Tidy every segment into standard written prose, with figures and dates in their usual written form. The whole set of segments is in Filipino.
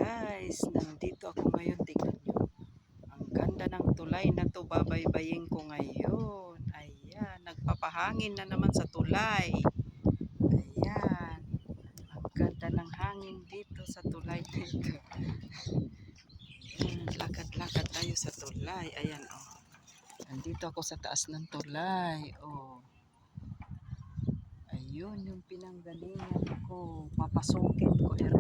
Guys, nandito ako ngayon. Tingnan nyo. Ang ganda ng tulay na to. Babaybayin ko ngayon. Ayan. Nagpapahangin na naman sa tulay. Ayan. Ang ganda ng hangin dito sa tulay dito. Ayan. Lakad-lakad tayo sa tulay. Ayan, oh. Nandito ako sa taas ng tulay. Oh. Ayun yung pinanggalingan ko. Papasukin ko rin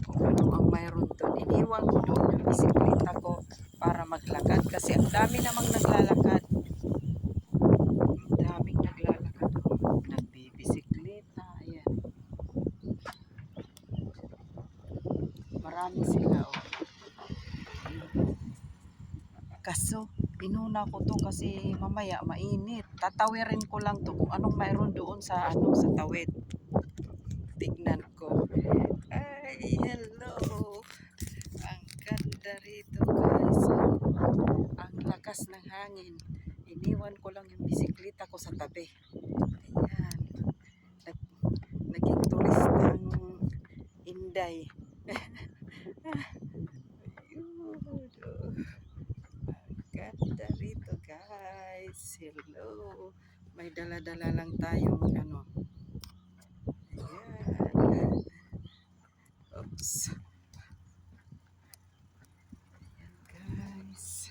kung ano ang mayroon doon. Iniwan ko doon yung bisikleta ko para maglakad. Kasi ang dami namang naglalakad. Ang daming naglalakad. Oh. Nagbibisikleta. Ayan. Marami sila. Oh. Kaso, inuna ko to kasi mamaya mainit. Tatawirin ko lang to kung anong mayroon doon sa sa tawid. Tignan ko. Ay, hello. Ang ganda rito, guys. Ang lakas ng hangin. Iniwan ko lang yung bisikleta ko sa tabi. Ayan. Naging turistang Inday. Ganda rito, guys. Hello. May dala-dala lang tayong ano. Ayan. Oops. Ayan, guys.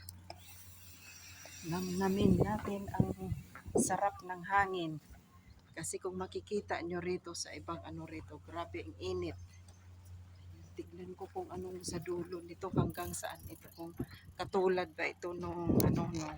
Namnamin natin ang sarap ng hangin. Kasi kung makikita nyo rito sa ibang ano rito, grabe ang init. Tignan ko kung anong sa dulo nito hanggang saan ito, kung katulad ba ito nung ano nung